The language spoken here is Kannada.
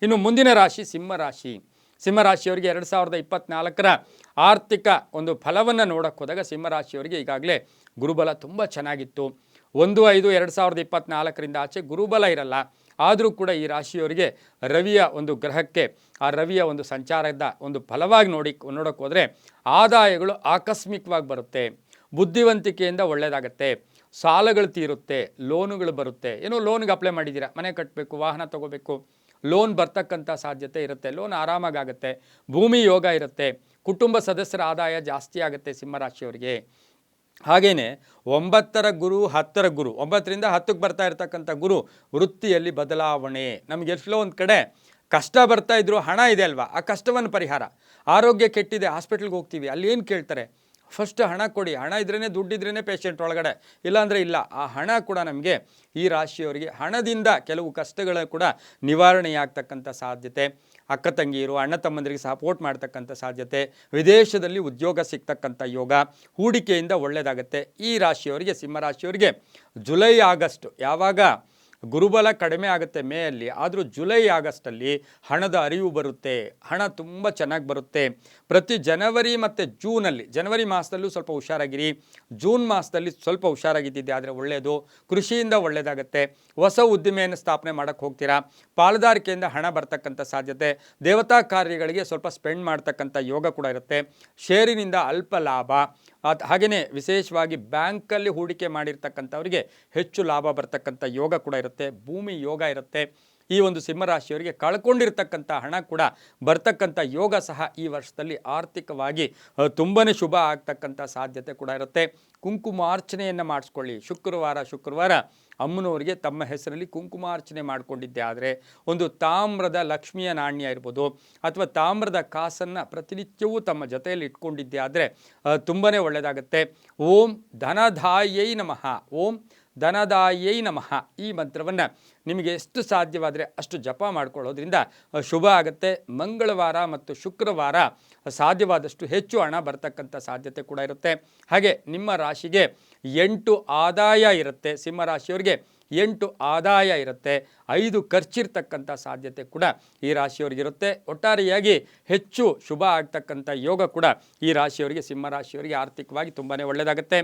ಇನ್ನು ಮುಂದಿನ ರಾಶಿ ಸಿಂಹರಾಶಿ. ಸಿಂಹರಾಶಿಯವರಿಗೆ 2024ರ ಆರ್ಥಿಕ ಒಂದು ಫಲವನ್ನು ನೋಡೋಕ್ಕೆ ಹೋದಾಗ ಸಿಂಹರಾಶಿಯವರಿಗೆ ಈಗಾಗಲೇ ಗುರುಬಲ ತುಂಬ ಚೆನ್ನಾಗಿತ್ತು. 1/5/2024ರಿಂದ ಆಚೆ ಗುರುಬಲ ಇರಲ್ಲ. ಆದರೂ ಕೂಡ ಈ ರಾಶಿಯವರಿಗೆ ರವಿಯ ಒಂದು ಗ್ರಹಕ್ಕೆ ಆ ರವಿಯ ಒಂದು ಸಂಚಾರದ ಒಂದು ಫಲವಾಗಿ ನೋಡೋಕ್ಕೆ ಹೋದರೆ ಆದಾಯಗಳು ಆಕಸ್ಮಿಕವಾಗಿ ಬರುತ್ತೆ. ಬುದ್ಧಿವಂತಿಕೆಯಿಂದ ಒಳ್ಳೆಯದಾಗತ್ತೆ. ಸಾಲಗಳು ತೀರುತ್ತೆ, ಲೋನುಗಳು ಬರುತ್ತೆ. ಏನೋ ಲೋನ್ಗೆ ಅಪ್ಲೈ ಮಾಡಿದ್ದೀರಾ, ಮನೆ ಕಟ್ಟಬೇಕು, ವಾಹನ ತೊಗೋಬೇಕು, ಲೋನ್ ಬರ್ತಕ್ಕಂಥ ಸಾಧ್ಯತೆ ಇರುತ್ತೆ. ಲೋನ್ ಆರಾಮಾಗುತ್ತೆ. ಭೂಮಿ ಯೋಗ ಇರುತ್ತೆ. ಕುಟುಂಬ ಸದಸ್ಯರ ಆದಾಯ ಜಾಸ್ತಿ ಆಗುತ್ತೆ ಸಿಂಹರಾಶಿಯವರಿಗೆ. ಹಾಗೆಯೇ 9ರ ಗುರು 10ರ ಗುರು, 9ರಿಂದ 10ಕ್ಕೆ ಬರ್ತಾ ಇರ್ತಕ್ಕಂಥ ಗುರು ವೃತ್ತಿಯಲ್ಲಿ ಬದಲಾವಣೆ. ನಮಗೆ ಎಲ್ಲೋ ಒಂದು ಕಡೆ ಕಷ್ಟ ಬರ್ತಾ ಇದ್ರು, ಹಣ ಇದೆ ಅಲ್ವಾ, ಆ ಕಷ್ಟವನ್ನು ಪರಿಹಾರ. ಆರೋಗ್ಯ ಕೆಟ್ಟಿದೆ, ಹಾಸ್ಪಿಟ್ಲ್ಗೆ ಹೋಗ್ತೀವಿ, ಅಲ್ಲಿ ಏನು ಕೇಳ್ತಾರೆ? ಫಸ್ಟ್ ಹಣ ಕೊಡಿ. ಹಣ ಇದ್ರೇ ದುಡ್ಡಿದ್ರೇ ಪೇಷಂಟ್ ಒಳಗಡೆ, ಇಲ್ಲಾಂದರೆ ಇಲ್ಲ. ಆ ಹಣ ಕೂಡ ನಮಗೆ ಈ ರಾಶಿಯವರಿಗೆ ಹಣದಿಂದ ಕೆಲವು ಕಷ್ಟಗಳ ಕೂಡ ನಿವಾರಣೆಯಾಗ್ತಕ್ಕಂಥ ಸಾಧ್ಯತೆ. ಅಕ್ಕ ತಂಗಿಯರು ಅಣ್ಣ ತಮ್ಮಂದರಿಗೆ ಸಪೋರ್ಟ್ ಮಾಡ್ತಕ್ಕಂಥ ಸಾಧ್ಯತೆ. ವಿದೇಶದಲ್ಲಿ ಉದ್ಯೋಗ ಸಿಗ್ತಕ್ಕಂಥ ಯೋಗ. ಹೂಡಿಕೆಯಿಂದ ಒಳ್ಳೆಯದಾಗುತ್ತೆ ಈ ರಾಶಿಯವರಿಗೆ. ಸಿಂಹರಾಶಿಯವರಿಗೆ ಜುಲೈ ಆಗಸ್ಟ್, ಯಾವಾಗ ಗುರುಬಲ ಕಡಿಮೆ ಆಗುತ್ತೆ ಮೇಯಲ್ಲಿ, ಆದರೂ ಜುಲೈ ಆಗಸ್ಟಲ್ಲಿ ಹಣದ ಅರಿವು ಬರುತ್ತೆ. ಹಣ ತುಂಬ ಚೆನ್ನಾಗಿ ಬರುತ್ತೆ. ಪ್ರತಿ ಜನವರಿ ಮತ್ತು ಜೂನಲ್ಲಿ, ಜನವರಿ ಮಾಸದಲ್ಲೂ ಸ್ವಲ್ಪ ಹುಷಾರಾಗಿರಿ, ಜೂನ್ ಮಾಸದಲ್ಲಿ ಸ್ವಲ್ಪ ಹುಷಾರಾಗಿದ್ದಿದ್ದೆ ಆದರೆ ಒಳ್ಳೆಯದು. ಕೃಷಿಯಿಂದ ಒಳ್ಳೆಯದಾಗುತ್ತೆ. ಹೊಸ ಉದ್ದಿಮೆಯನ್ನು ಸ್ಥಾಪನೆ ಮಾಡೋಕ್ಕೆ ಹೋಗ್ತೀರಾ. ಪಾಲುದಾರಿಕೆಯಿಂದ ಹಣ ಬರ್ತಕ್ಕಂಥ ಸಾಧ್ಯತೆ. ದೇವತಾ ಕಾರ್ಯಗಳಿಗೆ ಸ್ವಲ್ಪ ಸ್ಪೆಂಡ್ ಮಾಡ್ತಕ್ಕಂಥ ಯೋಗ ಕೂಡ ಇರುತ್ತೆ. ಶೇರಿನಿಂದ ಅಲ್ಪ ಲಾಭ. ಹಾಗೆಯೇ ವಿಶೇಷವಾಗಿ ಬ್ಯಾಂಕಲ್ಲಿ ಹೂಡಿಕೆ ಮಾಡಿರ್ತಕ್ಕಂಥವರಿಗೆ ಹೆಚ್ಚು ಲಾಭ ಬರ್ತಕ್ಕಂಥ ಯೋಗ ಕೂಡ ಇರುತ್ತೆ. ಭೂಮಿ ಯೋಗ ಇರುತ್ತೆ. ಈ ಒಂದು ಸಿಂಹರಾಶಿಯವರಿಗೆ ಕಳ್ಕೊಂಡಿರ್ತಕ್ಕಂಥ ಹಣ ಕೂಡ ಬರ್ತಕ್ಕಂಥ ಯೋಗ ಸಹ ಈ ವರ್ಷದಲ್ಲಿ ಆರ್ಥಿಕವಾಗಿ ತುಂಬಾ ಶುಭ ಆಗ್ತಕ್ಕಂಥ ಸಾಧ್ಯತೆ ಕೂಡ ಇರುತ್ತೆ. ಕುಂಕುಮಾರ್ಚನೆಯನ್ನು ಮಾಡಿಸ್ಕೊಳ್ಳಿ. ಶುಕ್ರವಾರ ಅಮ್ಮನವರಿಗೆ ತಮ್ಮ ಹೆಸರಲ್ಲಿ ಕುಂಕುಮಾರ್ಚನೆ ಮಾಡಿಕೊಂಡಿದ್ದೆ ಆದರೆ, ಒಂದು ತಾಮ್ರದ ಲಕ್ಷ್ಮಿಯ ನಾಣ್ಯ ಇರ್ಬೋದು ಅಥವಾ ತಾಮ್ರದ ಕಾಸನ್ನು ಪ್ರತಿನಿತ್ಯವೂ ತಮ್ಮ ಜೊತೆಯಲ್ಲಿ ಇಟ್ಕೊಂಡಿದ್ದೆ ಆದರೆ ತುಂಬಾ ಒಳ್ಳೆಯದಾಗುತ್ತೆ. ಓಂ ಧನದಾಯೈ ನಮಃ, ಓಂ ಧನದಾಯೈ ನಮಃ ಈ ಮಂತ್ರವನ್ನು ನಿಮಗೆ ಎಷ್ಟು ಸಾಧ್ಯವಾದರೆ ಅಷ್ಟು ಜಪ ಮಾಡ್ಕೊಳ್ಳೋದ್ರಿಂದ ಶುಭ ಆಗುತ್ತೆ. ಮಂಗಳವಾರ ಮತ್ತು ಶುಕ್ರವಾರ ಸಾಧ್ಯವಾದಷ್ಟು ಹೆಚ್ಚು ಹಣ ಬರ್ತಕ್ಕಂಥ ಸಾಧ್ಯತೆ ಕೂಡ ಇರುತ್ತೆ. ಹಾಗೆ ನಿಮ್ಮ ರಾಶಿಗೆ 8 ಆದಾಯ ಇರುತ್ತೆ. ಸಿಂಹರಾಶಿಯವರಿಗೆ 8 ಆದಾಯ ಇರುತ್ತೆ, 5 ಖರ್ಚಿರ್ತಕ್ಕಂಥ ಸಾಧ್ಯತೆ ಕೂಡ ಈ ರಾಶಿಯವರಿಗಿರುತ್ತೆ. ಒಟ್ಟಾರೆಯಾಗಿ ಹೆಚ್ಚು ಶುಭ ಆಗ್ತಕ್ಕಂಥ ಯೋಗ ಕೂಡ ಈ ರಾಶಿಯವರಿಗೆ, ಸಿಂಹರಾಶಿಯವರಿಗೆ ಆರ್ಥಿಕವಾಗಿ ತುಂಬಾ ಒಳ್ಳೆಯದಾಗುತ್ತೆ.